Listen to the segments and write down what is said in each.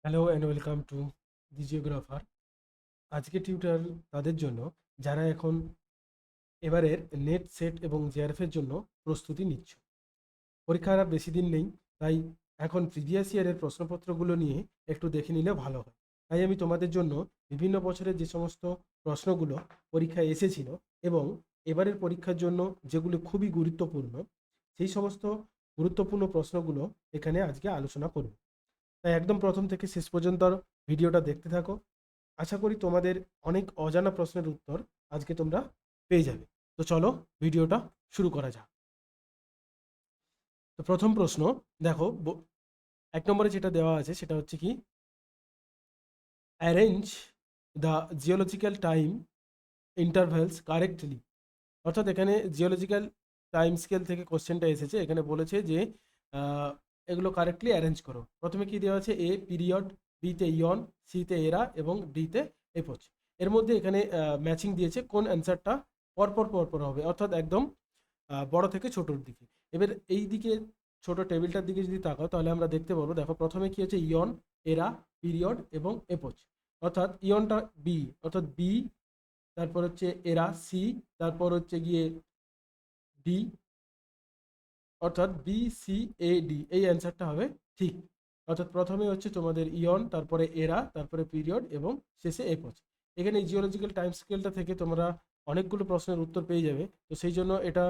Hello and welcome to the জিওগ্রাফার। আজকে tutor তাদের জন্য যারা এখন এবারের নেট সেট এবং জেআরএফের জন্য প্রস্তুতি নিচ্ছ। পরীক্ষার আর বেশি দিন নেই, তাই এখন প্রিভিয়াস ইয়ারের প্রশ্নপত্রগুলো নিয়ে একটু দেখে নিলে ভালো হয়। তাই আমি তোমাদের জন্য বিভিন্ন বছরের যে সমস্ত প্রশ্নগুলো পরীক্ষায় এসেছিল এবং এবারের পরীক্ষার জন্য যেগুলো খুবই গুরুত্বপূর্ণ, সেই সমস্ত গুরুত্বপূর্ণ প্রশ্নগুলো এখানে আজকে আলোচনা করব। তাই একদম প্রথম থেকে শেষ পর্যন্ত ভিডিওটা দেখতে থাকো। আশা করি তোমাদের অনেক অজানা প্রশ্নের উত্তর আজকে তোমরা পেয়ে যাবে। তো চলো ভিডিওটা শুরু করা যাক। তো প্রথম প্রশ্ন দেখো, এক নম্বরে যেটা দেওয়া আছে সেটা হচ্ছে কি, arrange the geological time intervals correctly. অর্থাৎ এখানে জিওলজিক্যাল টাইম স্কেল থেকে কোশ্চেনটা এসেছে। এখানে বলেছে যে আহ, এগুলো কারেক্টলি অ্যারেঞ্জ করো। প্রথমে কি দেওয়া আছে? এ পিরিয়ড, বিতে ইয়ন, সিতে এরা এবং ডিতে এপোচ। এর মধ্যে এখানে ম্যাচিং দিয়েছে কোন অ্যান্সারটা পরপর পরপর হবে, অর্থাৎ একদম বড় থেকে ছোটোর দিকে। এবার এই দিকে ছোট টেবিলটার দিকে যদি তাকাও তাহলে আমরা দেখতে পারবো, দেখো প্রথমে কি হচ্ছে, ইয়ন, এরা, পিরিয়ড এবং এপোচ। অর্থাৎ ইয়নটা বি, অর্থাৎ বি, তারপর হচ্ছে এরা সি, তারপর হচ্ছে গিয়ে ডি, অর্থাৎ বি সি এ ডি, এই অ্যান্সারটা হবে ঠিক। অর্থাৎ প্রথমে হচ্ছে তোমাদের ইয়ন, তারপরে এরা, তারপরে পিরিয়ড এবং শেষে এপোচ। এখানে জিওলজিক্যাল টাইম স্কেলটা থেকে তোমরা অনেকগুলো প্রশ্নের উত্তর পেয়ে যাবে। তো সেই জন্য এটা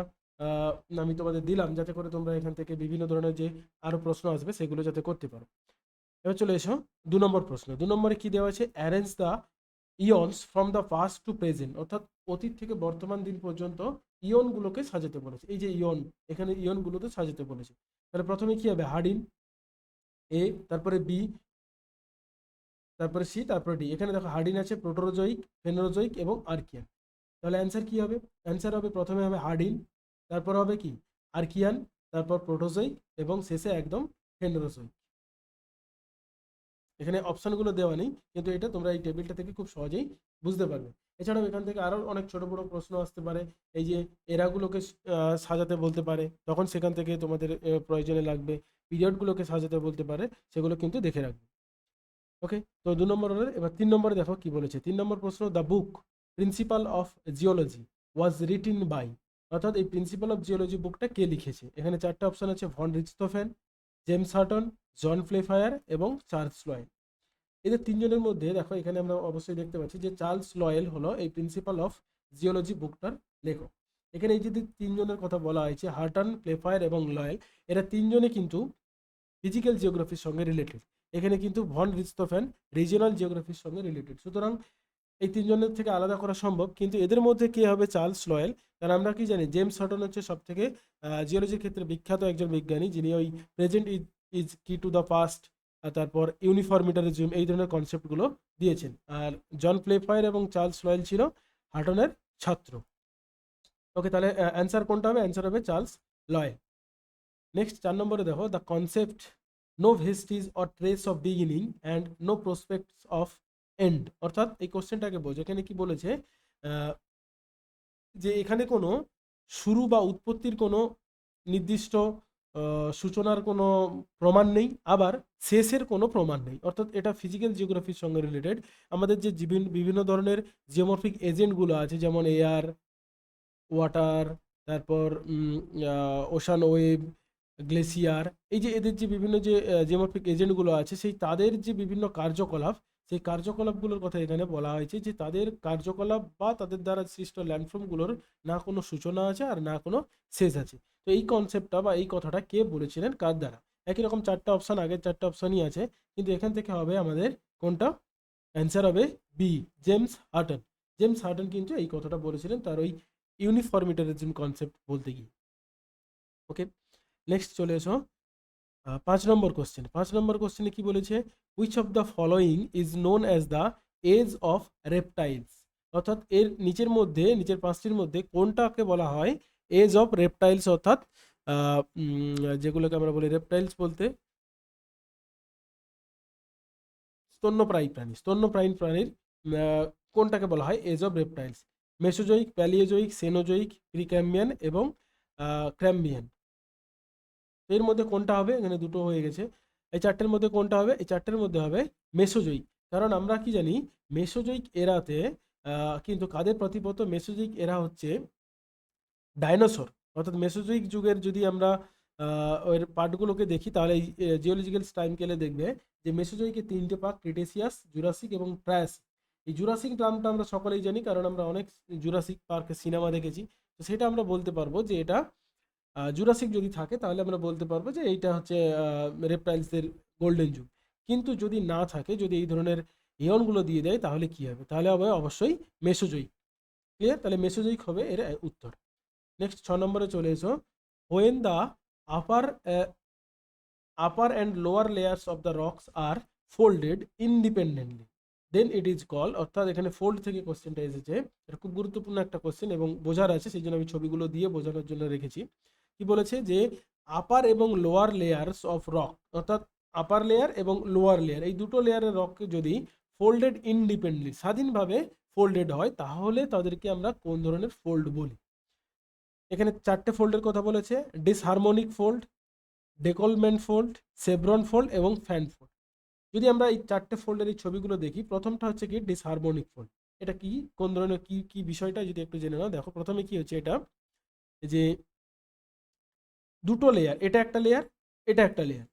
আহ, আমি তোমাদের দিলাম যাতে করে তোমরা এখান থেকে বিভিন্ন ধরনের যে আরো প্রশ্ন আসবে সেগুলো যাতে করতে পারো। এবার চলে এসো 2 নম্বর প্রশ্ন। 2 নম্বরে কি দেওয়া আছে? Arrange the eons from the past to present. অর্থাৎ অতীত থেকে বর্তমান দিন পর্যন্ত ইয়নগুলোকে সাজাতে বলেছে। এই যে ইয়ন, এখানে ইয়নগুলোতে সাজাতে বলেছে। তাহলে প্রথমে কি হবে? হার্ডিন, এ, তারপরে বি, তারপরে সি, তারপরে ডি। এখানে দেখো হার্ডিন আছে, প্রোটোরোজোয়িক, ফেনোরোজোয়িক এবং আর্কিয়ান। তাহলে অ্যান্সার কি হবে? অ্যান্সার হবে প্রথমে হবে হার্ডিন, তারপর হবে কি আর্কিয়ান, তারপর প্রোটোজোয়িক এবং শেষে একদম ফেনোরোজোয়িক। এখানে অপশনগুলো দেওয়া নেই, কিন্তু এটা তোমরা এই টেবিলটা থেকে খুব সহজেই বুঝতে পারবে। এছাড়াও এখান থেকে আরো অনেক ছোট বড় প্রশ্ন আসতে পারে। এই যে এরাগুলোকে সাজাতে বলতে পারে, তখন সেখান থেকে তোমাদের প্রয়োজনে লাগবে। পিরিয়ডগুলোকে সাজাতে বলতে পারে, সেগুলো কিন্তু দেখে রাখবে। ওকে, তো 2 নম্বর হলো। এবার 3 নম্বরে দেখো কি বলেছে। 3 নম্বর প্রশ্ন, the book principle of geology was written by. অর্থাৎ এই প্রিন্সিপাল অফ জিওলজি বুকটা কে লিখেছে? এখানে 4টে অপশন আছে, von Richthofen, James Hutton, John Playfair এবং চার্লস লয়েল। এদের তিনজনের মধ্যে দেখো এখানে আমরা অবশ্যই দেখতে পাচ্ছি যে চার্লস লয়েল হলো এই প্রিন্সিপাল অফ জিওলজি বুকটার লেখক। এখানে এই যে তিনজনের কথা বলা হয়েছে, হার্টন, প্লেফায়ার এবং লয়েল, এরা তিনজনে কিন্তু ফিজিক্যাল জিওগ্রাফির সঙ্গে রিলেটেড। এখানে কিন্তু ভন রিস্তফেন রিজিওনাল জিওগ্রাফির সঙ্গে রিলেটেড। সুতরাং এই তিনজনের থেকে আলাদা করা সম্ভব, কিন্তু এদের মধ্যে কে হবে? Charles loyal. কারণ আমরা কি জানি, জেমস হটন হচ্ছে সব থেকে জিওলজির ক্ষেত্রে বিখ্যাত একজন বিজ্ঞানী, যিনি ওই প্রেজেন্ট ইজ ইজ কি টু দ্য পাস্ট, তারপর ইউনিফর্মিটারিজম, এই ধরনের কনসেপ্টগুলো দিয়েছেন। আর জন প্লেফায়ার এবং চার্লস লয়েল ছিল হাটনের ছাত্র। ওকে, তাহলে অ্যান্সার কোনটা হবে? অ্যান্সার হবে চার্লস লয়েল। নেক্সট 4 নম্বরে দেখো, the concept no vestiges or trace of beginning and no prospects of end. অর্থাৎ এই কোশ্চেনটাকে বোঝো। এখানে কি বলেছে? আহ, যে এখানে কোনো শুরু বা উৎপত্তির কোনো নির্দিষ্ট সূচনার কোনো প্রমাণ নেই, আবার শেষের কোনো প্রমাণ নেই। অর্থাৎ এটা ফিজিক্যাল জিওগ্রাফির সঙ্গে রিলেটেড। আমাদের যে বিভিন্ন ধরনের জিওমরফিক এজেন্টগুলো আছে, যেমন এয়ার, ওয়াটার, তারপর ওশান ওয়েভ, গ্লেসিয়ার, এই যে এদের যে বিভিন্ন যে জিওমরফিক এজেন্টগুলো আছে, সেই তাদের যে বিভিন্ন কার্যকলাপ, সেই কার্যকলাপগুলোর কথা এখানে বলা হয়েছে, যে তাদের কার্যকলাপ বা তাদের দ্বারা সৃষ্ট ল্যান্ডফর্মগুলোর না কোনো সূচনা আছে আর না কোনো শেষ আছে। তো এই কনসেপ্টটা বা এই কথাটা কে বলেছিলেন, কার দ্বারা? একই রকম 4টে অপশন, আগের 4টে অপশনই আছে, কিন্তু এখান থেকে হবে আমাদের কোনটা? অ্যান্সার হবে B, James Horton. James Horton কিন্তু এই কথাটা বলেছিলেন তার ওই ইউনিফর্মিটারিজম কনসেপ্ট বলতে গিয়ে। ওকে, নেক্সট চলে এসো 5 নম্বর কোশ্চেন। 5 নম্বর কোশ্চেনে কি বলেছে? Which of the following is known as the age of reptiles. অর্থাৎ এর নিচের 5টির মধ্যে কোনটাকে বলা হয় এজ অফ রেপটাইলস? অর্থাৎ যেগুলোকে আমরা বলি রেপটাইলস বলতে স্তন্যপ্রায়ী প্রাণী। স্তন্যপ্রায়ী প্রাণীর কোনটাকে বলা হয় age of reptiles? Mesozoic, Palaeozoic, Cenozoic, Precambrian এবং ক্র্যাম্বিয়ান। এর মধ্যে কোনটা হবে? এখানে দুটো হয়ে গেছে। এই চারটের মধ্যে কোনটা হবে? এই চারটের মধ্যে হবে মেসোজোইক। কারণ আমরা কি জানি মেসোজোইক এরাতে কিন্তু কাদের প্রতিপত? মেসোজোইক এরা হচ্ছে ডাইনোসর, অর্থাৎ মেসোজোইক যুগের যদি আমরা ওর পার্টগুলোকে দেখি তাহলে এই জিওলজিক্যাল টাইম স্কেলে দেখবে যে মেসোজোইকের তিনটে পার্ট ক্রিটেসিয়াস, জুরাসিক এবং ট্রায়াসিক। এই জুরাসিক নামটা আমরা সকলেই জানি কারণ আমরা অনেক জুরাসিক পার্কের সিনেমা দেখেছি। তো সেটা আমরা বলতে পারবো যে এটা জুরাসিক যদি থাকে তাহলে আমরা বলতে পারবো যে এইটা হচ্ছে রেপটাইলসদের গোল্ডেন যুগ। কিন্তু যদি না থাকে, যদি এই ধরনের ইয়নগুলো দিয়ে দেয় তাহলে কি হবে? তাহলে হবে অবশ্যই মেসোজোইক। ক্লিয়ার? তাহলে মেসোজোইক হবে এর উত্তর। নেক্সট 6 নম্বরে চলে এসো। When the upper upper and lower layers of the rocks are folded independently then it is call, অর্থাৎ এখানে ফোল্ড থেকে কোশ্চেনটা এসেছে। এটা খুব গুরুত্বপূর্ণ একটা কোশ্চেন এবং বোঝার আছে, সেই জন্য আমি ছবিগুলো দিয়ে বোঝানোর জন্য রেখেছি। কি বলেছে যে আপার এবং লোয়ার লেয়ার্স অফ রক, অর্থাৎ আপার লেয়ার এবং লোয়ার লেয়ার এই দুটো লেয়ারের রককে যদি ফোল্ডেড ইনডিপেন্ডেন্টলি স্বাধীনভাবে ফোল্ডেড হয় তাহলে তাদেরকে আমরা কোন ধরনের ফোল্ড বলি? এখানে চারটে ফোল্ডের কথা বলেছে: ডিসহারমোনিক ফোল্ড, ডেকলমেন্ট ফোল্ড, সেভরন ফোল্ড এবং ফ্যান ফোল্ড। যদি আমরা এই চারটে ফোল্ডের এই ছবিগুলো দেখি, প্রথমটা হচ্ছে কি ডিসহারমোনিক ফোল্ড। এটা কি, কোন ধরনের, কি কি বিষয়টা যদি একটু জেনে নাও। দেখো প্রথমে কি হচ্ছে, এটা যে দুটো লেয়ার, এটা একটা লেয়ার, এটা একটা লেয়ার,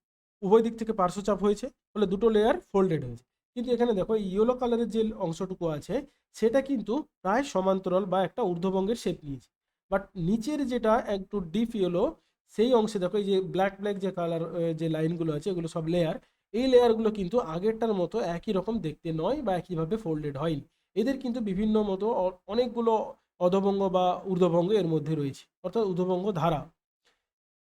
উভয় দিক থেকে পার্শ্বচাপ হয়েছে ফলে দুটো লেয়ার ফোল্ডেড হয়েছে। কিন্তু এখানে দেখো ইয়েলো কালারের যে অংশটুকু আছে সেটা কিন্তু প্রায় সমান্তরাল বা একটা ঊর্ধ্বভঙ্গের শেপ নিয়েছে। বাট নিচের যেটা একটু ডিপ ইয়েলো সেই অংশে দেখো এই যে ব্ল্যাক ব্ল্যাক যে কালার যে লাইনগুলো আছে এগুলো সব লেয়ার, এই লেয়ারগুলো কিন্তু আগেরটার মতো একই রকম দেখতে নয় বা একইভাবে ফোল্ডেড হয়নি। এদের কিন্তু বিভিন্ন মতো অনেকগুলো অধভঙ্গ বা ঊর্ধ্বভঙ্গ এর মধ্যে রয়েছে, অর্থাৎ ঊর্ধ্বভঙ্গ ধারা।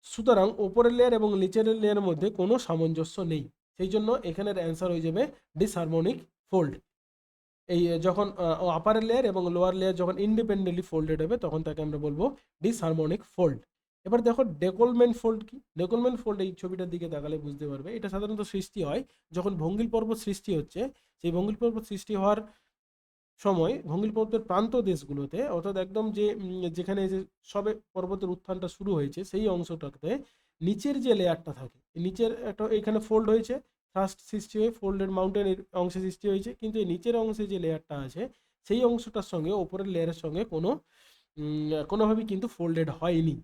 সুতরাং ওপরের লেয়ার এবং নিচের লেয়ারের মধ্যে কোনো সামঞ্জস্য নেই। সেই জন্য এখানের অ্যান্সার হয়ে যাবে ডিসহারমোনিক ফোল্ড। এই যখন আপার লেয়ার এবং লোয়ার লেয়ার যখন ইন্ডিপেন্ডেন্টলি ফোল্ডেড হবে তখন তাকে আমরা বলবো ডিসহারমোনিক ফোল্ড। এবার দেখো ডেকলমেন্ট ফোল্ড কি? ডেকলমেন্ট ফোল্ড এই ছবিটার দিকে তাকালে বুঝতে পারবে। এটা সাধারণত সৃষ্টি হয় যখন ভঙ্গিল পর্বত সৃষ্টি হচ্ছে, সেই ভঙ্গিল পর্বত সৃষ্টি হওয়ার সময় ভঙ্গিল পর্বতের প্রান্ত দেশগুলোতে, অর্থাৎ একদম যে যেখানে যে সবে পর্বতের উত্থানটা শুরু হয়েছে সেই অংশটাতে নিচের যে লেয়ারটা থাকে, নিচের একটা এখানে ফোল্ড হয়েছে, ফার্স্ট সৃষ্টি হয়ে ফোল্ডেড মাউন্টেনের অংশে সৃষ্টি হয়েছে, কিন্তু এই নিচের অংশে যে লেয়ারটা আছে সেই অংশটার সঙ্গে ওপরের লেয়ারের সঙ্গে কোনোভাবেই কিন্তু ফোল্ডেড হয়নি।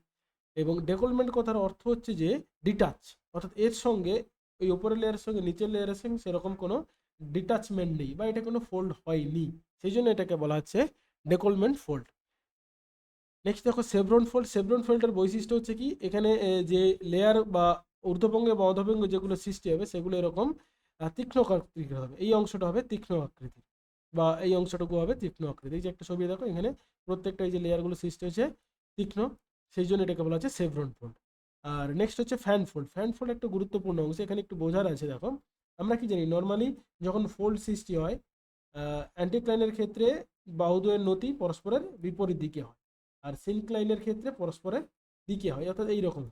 এবং ডেকলমেন্ট কথার অর্থ হচ্ছে যে ডিটাচ, অর্থাৎ এর সঙ্গে ওই উপরের লেয়ারের সঙ্গে নিচের লেয়ারের সঙ্গে সেরকম কোনো ডিটাচমেন্ট নেই বা এটা কোনো ফোল্ড হয়নি, সেই জন্য এটাকে বলা হচ্ছে ডেকলমেন্ট ফোল্ড। নেক্সট দেখো সেভরন ফোল্ড। সেভরন ফোল্ডের বৈশিষ্ট্য হচ্ছে কি, এখানে যে লেয়ার বা ঊর্ধ্বভঙ্গে বা অধভঙ্গে যেগুলো সৃষ্টি হবে সেগুলো এরকম তীক্ষ্ণ আকৃতির হবে। এই অংশটা হবে তীক্ষ্ণ আকৃতির বা এই অংশটুকু হবে তীক্ষ্ণ আকৃতি। এই যে একটা ছবি দেখো এখানে প্রত্যেকটা এই যে লেয়ারগুলো সৃষ্টি হয়েছে তীক্ষ্ণ, সেই জন্য এটাকে বলা হচ্ছে সেভরন ফোল্ড। আর নেক্সট হচ্ছে ফ্যান ফোল্ড। ফ্যান ফোল্ড একটা গুরুত্বপূর্ণ অংশ, এখানে একটু বোঝার আছে। দেখো আমরা কি জানি নর্মালি যখন ফোল্ড সৃষ্টি হয় অ্যান্টিক্লাইনের ক্ষেত্রে বাহুদ্বয়ের নতি পরস্পরের বিপরীত দিকে হয়, আর সিনক্লাইনের ক্ষেত্রে পরস্পরের দিকে হয়, অর্থাৎ এইরকম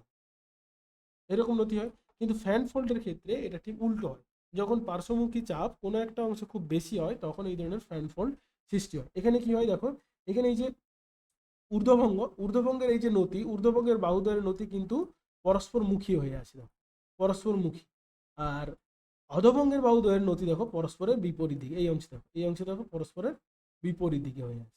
এরকম নতি হয়। কিন্তু ফ্যান ফোল্ডের ক্ষেত্রে এটা ঠিক উল্টো হয়, যখন পার্শ্বমুখী চাপ কোনো একটা অংশ খুব বেশি হয় তখন এই ধরনের ফ্যান ফোল্ড সৃষ্টি হয়। এখানে কি হয় দেখো, এখানে এই যে ঊর্ধ্বভঙ্গের এই যে নতি, ঊর্ধ্বভঙ্গের বাহুদ্বয়ের নতি কিন্তু পরস্পর মুখী হয়ে আছে, দেখো পরস্পর মুখী। আর অধভঙ্গের বাহুদ্বয়ের নতি দেখো পরস্পরের বিপরীত দিকে, এই অংশে দেখো, এই অংশে দেখো পরস্পরের বিপরীত দিকে হয়ে আছে।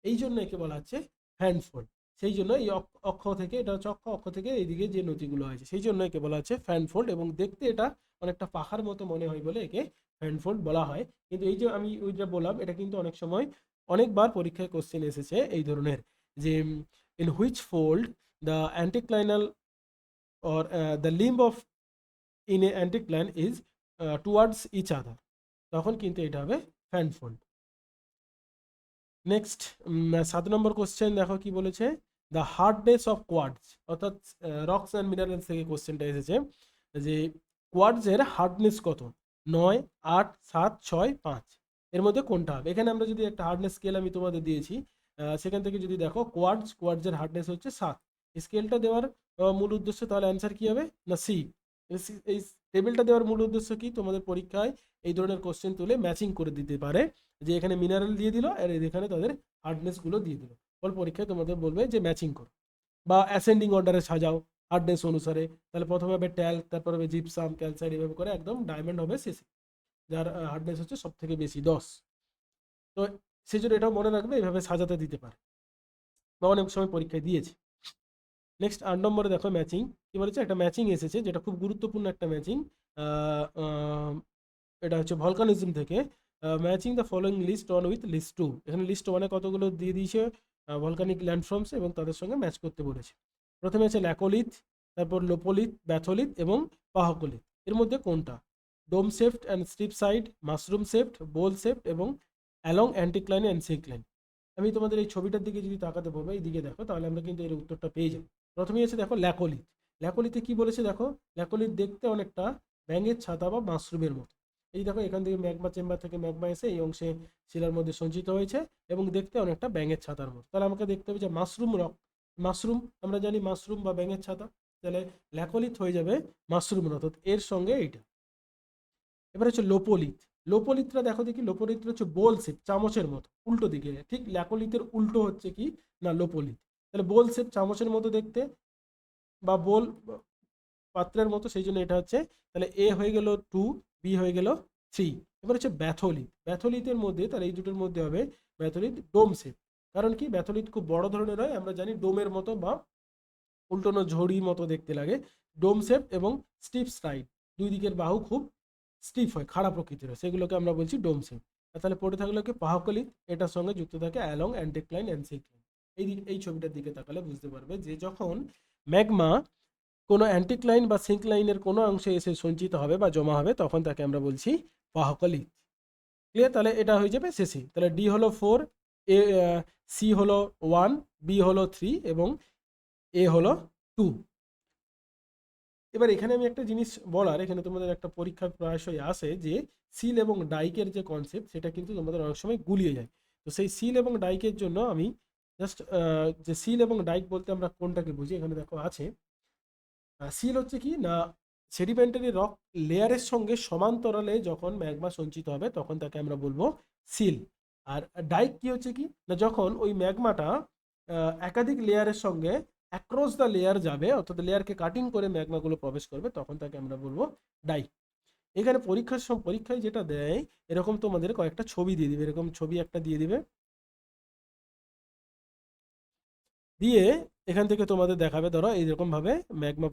এই জন্য একে বলা হচ্ছে ফ্যান ফোল্ড। সেই জন্য এই অক্ষ থেকে, এটা হচ্ছে অক্ষ থেকে এইদিকে যে নতিগুলো আছে সেই জন্য একে বলা হচ্ছে ফ্যান ফোল্ড, এবং দেখতে এটা অনেকটা পাখার মতো মনে হয় বলে একে ফ্যান ফোল্ড বলা হয়। কিন্তু এই যে আমি ওইটা বললাম এটা কিন্তু অনেক সময় অনেকবার পরীক্ষায় কোশ্চেন এসেছে এই ধরনের, যে in which fold the anticlinal or the limb of in a anticline is towards each other, তখন কিন্তু এটা হবে ফ্যান ফোল্ড। নেক্সট 7 নম্বর কোশ্চেন দেখো কি বলেছে, দ্য হার্ডনেস অফ কোয়ার্টজ, অর্থাৎ রক্স অ্যান্ড মিনারেলস থেকে কোশ্চেনটা এসেছে যে কোয়ার্টজের হার্ডনেস কত, 9, 8, 7, 6, 5 এর মধ্যে কোনটা হবে? এখানে আমরা যদি একটা হার্ডনেস স্কেল আমি তোমাদের দিয়েছি, সেখান থেকে যদি দেখো কোয়ার্টজের হার্ডনেস হচ্ছে 7, স্কেলটা দেওয়ার মূল উদ্দেশ্য তাহলে অ্যান্সার কি হবে না সি। এই টেবিলটা দেওয়ার মূল উদ্দেশ্য কি, তোমাদের পরীক্ষায় এই ধরনের কোশ্চেন তুলে ম্যাচিং করে দিতে পারে, যে এখানে মিনারেল দিয়ে দিল আর এখানে তাদের হার্ডনেসগুলো দিয়ে দিল, ফল পরীক্ষায় তোমাদের বলবে যে ম্যাচিং করো বা অ্যাসেন্ডিং অর্ডারে সাজাও, হার্ডনেস অনুসারে। তাহলে প্রথমে হবে ট্যাল্ক, তারপর হবে জিপসাম, ক্যালসাইট, এভাবে করে একদম ডায়মন্ড হবে শেষে, যার হার্ডনেস হচ্ছে সব থেকে বেশি 10। তো সেই জন্য এটাও মনে রাখবে, এইভাবে সাজাতে দিতে পারে বা অনেক সময় পরীক্ষায় দিয়েছে। নেক্সট 8 নম্বরে দেখো ম্যাচিং কি বলেছে, একটা ম্যাচিং এসেছে যেটা খুব গুরুত্বপূর্ণ একটা ম্যাচিং। এটা হচ্ছে ভলকানিজম থেকে। Matching the following list one with list two. এখানে লিস্ট ওয়ানে কতগুলো দিয়ে দিয়েছে ভলকানিক ল্যান্ডফর্মস, এবং তাদের সঙ্গে ম্যাচ করতে বলেছে। প্রথমে আছে ল্যাকোলিথ, তারপর লোপোলিথ, ব্যাথোলিথ এবং পাহকলিথ। এর মধ্যে কোনটা? Dome shaped and strip side, mushroom shaped, bowl shaped এবং অ্যালং অ্যান্টিক্লাইন অ্যান্ড সিক্লাইন। আমি তোমাদের এই ছবিটার দিকে যদি তাকাতে বলবো, এই দিকে দেখো, তাহলে আমরা কিন্তু এর উত্তরটা পেয়ে যাবো। প্রথমেই আছে দেখো ল্যাকোলিথ। ল্যাকোলিথে কি বলেছে দেখো, ল্যাকোলিথ দেখতে অনেকটা ব্যাঙের ছাতা বা মাশরুমের মতো। এই দেখো এখান থেকে ম্যাগমা চেম্বার থেকে ম্যাগমা এসে এই অংশে শিলার মধ্যে সঞ্চিত হয়েছে এবং দেখতে অনেকটা ব্যাঙের ছাতার মতো। তাহলে আমাকে দেখতে হবে যে মাশরুম রক, মাশরুম আমরা জানি মাশরুম বা ব্যাঙের ছাতা, তাহলে ল্যাকোলিথ হয়ে যাবে মাশরুম, অর্থাৎ এর সঙ্গে এইটা। এবার হচ্ছে লোপোলিথ। লোপোলিথটা দেখো দেখি, লোপোলিথটা হচ্ছে বোল শেপ, চামচের মতো উল্টো দিকে, ঠিক ল্যাকোলিথের উল্টো হচ্ছে কি না লোপোলিথ। তাহলে বোল শেপ, চামচের মতো দেখতে বা বোল পাত্রের মতো, সেই জন্য এটা হচ্ছে। তাহলে এ হয়ে গেল 2, বি হয়ে গেল 3। এবার হচ্ছে ব্যাথোলিথ। ব্যাথোলিথের মধ্যে, তাহলে এই দুটোর মধ্যে হবে ব্যাথোলিথ ডোম শেপ। কারণ কি, ব্যাথোলিথ খুব বড় ধরনের হয়, আমরা জানি ডোমের মতো বা উল্টোনো ঝড়ির মতো দেখতে লাগে। ডোম শেপ এবং স্টিফ সাইড, দুই দিকের বাহু খুব স্টিফ হয়, খাড়া প্রকৃতির হয়, সেগুলোকে আমরা বলছি ডোম শেপ। তাহলে পড়ে থাকলে কি পাহকলিথ, এটার সঙ্গে যুক্ত থাকে অ্যালং অ্যান্টিক্লাইন অ্যান্ড সিক্লাইন। এই ছবিটার দিকে তাকালে বুঝতে পারবে যে যখন ম্যাগমা কোনো অ্যান্টিক্লাইন বা সিঙ্কলাইনের কোনো অংশে এসে সঞ্চিত হবে বা জমা হবে, তখন তাকে আমরা বলছি পাহকলিথ। ক্লিয়ার? তাহলে এটা হয়ে যাবে শেষে। তাহলে ডি হলো 4, এ সি হলো 1, বি হলো 3 এবং এ হলো 2। এবার এখানে আমি একটা জিনিস বলার, এখানে তোমাদের একটা পরীক্ষা প্রায়শই আসে যে সিল এবং ডাইকের যে কনসেপ্ট, সেটা কিন্তু তোমাদের অনেক সময় গুলিয়ে যায়। তো সেই সিল এবং ডাইকের জন্য আমি জাস্ট, যে সিল এবং ডাইক বলতে আমরা কোনটাকে বুঝি, এখানে দেখো আছে। সিল হচ্ছে কি না, সেডিমেন্টারি রক লেয়ারের সঙ্গে সমান্তরালে যখন ম্যাগমা সঞ্চিত হবে তখন তাকে আমরা বলবো সিল। আর ডাইক কি হচ্ছে কি না, যখন ওই ম্যাগমাটা একাধিক লেয়ারের সঙ্গে অ্যাক্রস দ্য লেয়ার যাবে, অর্থাৎ লেয়ারকে কাটিং করে ম্যাগমাগুলো প্রবেশ করবে, তখন তাকে আমরা বলবো ডাইক। এখানে পরীক্ষায় যেটা দেয়, এরকম তোমাদের কয়েকটা ছবি দিয়ে দিবে, এরকম ছবি একটা দিয়ে দিবে, দিয়ে এখান থেকে তোমাদের দেখাবে ধরো এইরকম ভাবে ম্যাগমা